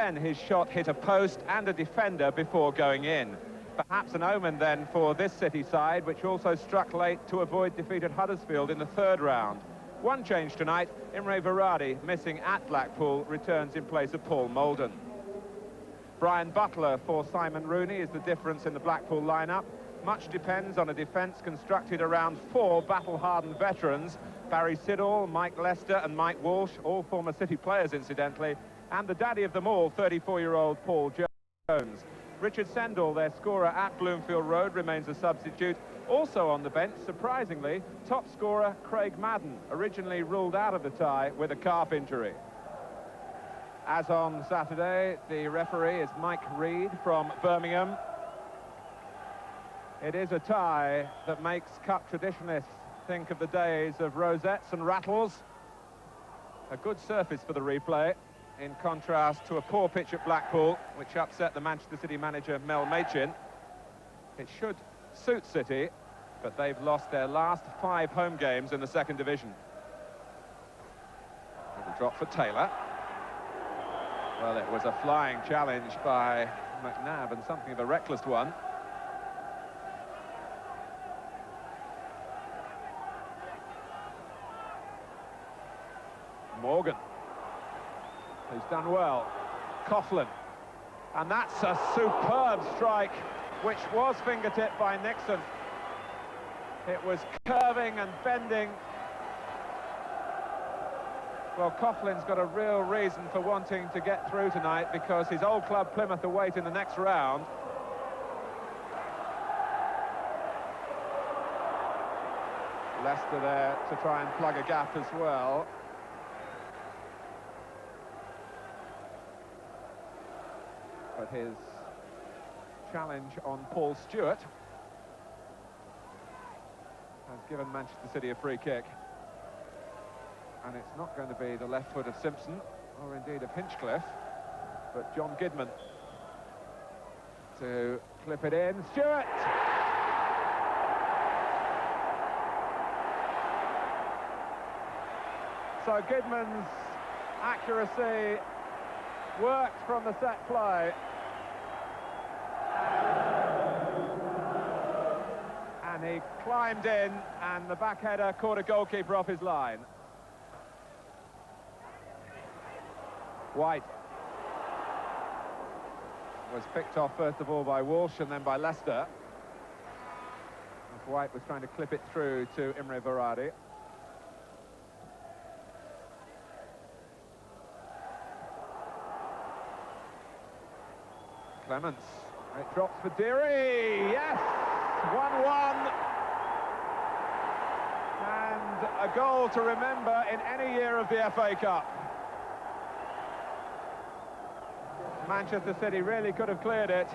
Again, his shot hit a post and a defender before going in. Perhaps an omen then for this City side, which also struck late to avoid defeat at Huddersfield in the third round. One change tonight, Imre Varadi, missing at Blackpool, returns in place of Paul Molden. Brian Butler for Simon Rooney is the difference in the Blackpool lineup. Much depends on a defence constructed around four battle-hardened veterans: Barry Siddall, Mike Lester and Mike Walsh, all former City players incidentally, and the daddy of them all, 34-year-old Paul Jones. Richard Sendall, their scorer at Bloomfield Road, remains a substitute. Also on the bench, surprisingly, top scorer Craig Madden, originally ruled out of the tie with a calf injury. As on Saturday, the referee is Mike Reed from Birmingham. It is a tie that makes cup traditionalists think of the days of rosettes and rattles. A good surface for the replay, in contrast to a poor pitch at Blackpool, which upset the Manchester City manager Mel Machin. It should suit City, but they've lost their last 5 home games in the second division. Little drop for Taylor. Well, it was a flying challenge by McNabb and something of a reckless one. Morgan, who's done well. Coughlin, and that's a superb strike, which was fingertipped by Nixon. It was curving and bending. Well, Coughlin's got a real reason for wanting to get through tonight, because his old club Plymouth await in the next round. Leicester there to try and plug a gap as well. But his challenge on Paul Stewart has given Manchester City a free kick. And it's not going to be the left foot of Simpson, or indeed of Hinchcliffe, but John Gidman to clip it in. Stewart! So Gidman's accuracy worked from the set play. And he climbed in, and the back header caught a goalkeeper off his line. White was picked off first of all by Walsh and then by Lester, as White was trying to clip it through to Imre Varadi. Clements, it drops for Deary, yes, 1-1, and a goal to remember in any year of the FA Cup. Manchester City really could have cleared it.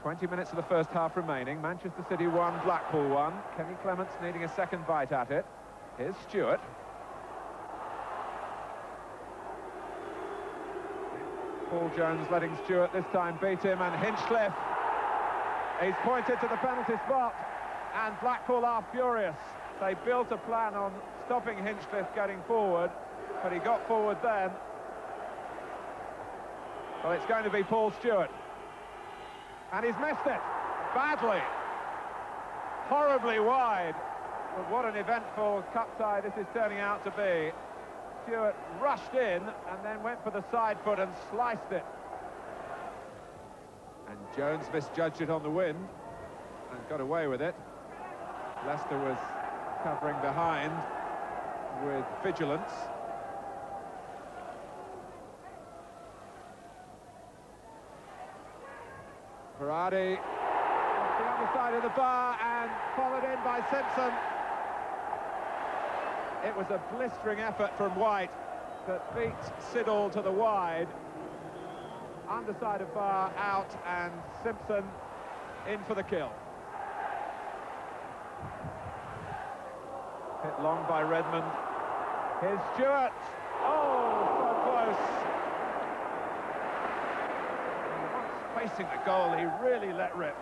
"20 minutes of the first half remaining. Manchester City 1, Blackpool 1. Kenny Clements needing a second bite at it. Here's Stewart. Paul Jones letting Stewart this time beat him, and Hinchcliffe. He's pointed to the penalty spot, and Blackpool are furious. They built a plan on stopping Hinchcliffe getting forward, but he got forward then. Well, it's going to be Paul Stewart. And he's missed it, badly, horribly wide. But what an eventful cup tie this is turning out to be. Stewart rushed in and then went for the side foot and sliced it. And Jones misjudged it on the wind and got away with it. Leicester was covering behind with vigilance. Varadi off the other side of the bar and followed in by Simpson. It was a blistering effort from White that beat Siddall to the wide. Underside of bar out, and Simpson in for the kill. Hit long by Redmond. Here's Stewart. Oh, so close. chasing the goal, he really let rip.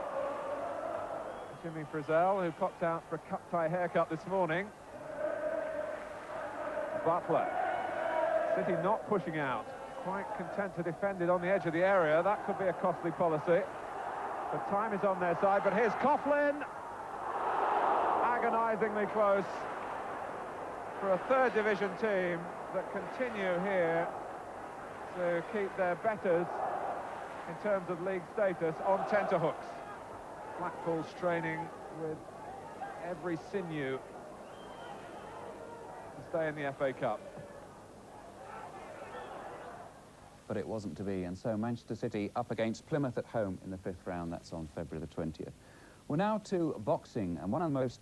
Jimmy Frizzell, who popped out for a cut-tie haircut this morning. Butler. City not pushing out. Quite content to defend it on the edge of the area. That could be a costly policy. The time is on their side, but here's Coughlin. Agonisingly close for a third division team that continue here to keep their betters in terms of league status on tenterhooks. Blackpool straining with every sinew to stay in the FA Cup. But it wasn't to be, and so Manchester City up against Plymouth at home in the 5th round. That's on February the 20th. We're now to boxing, and one of the most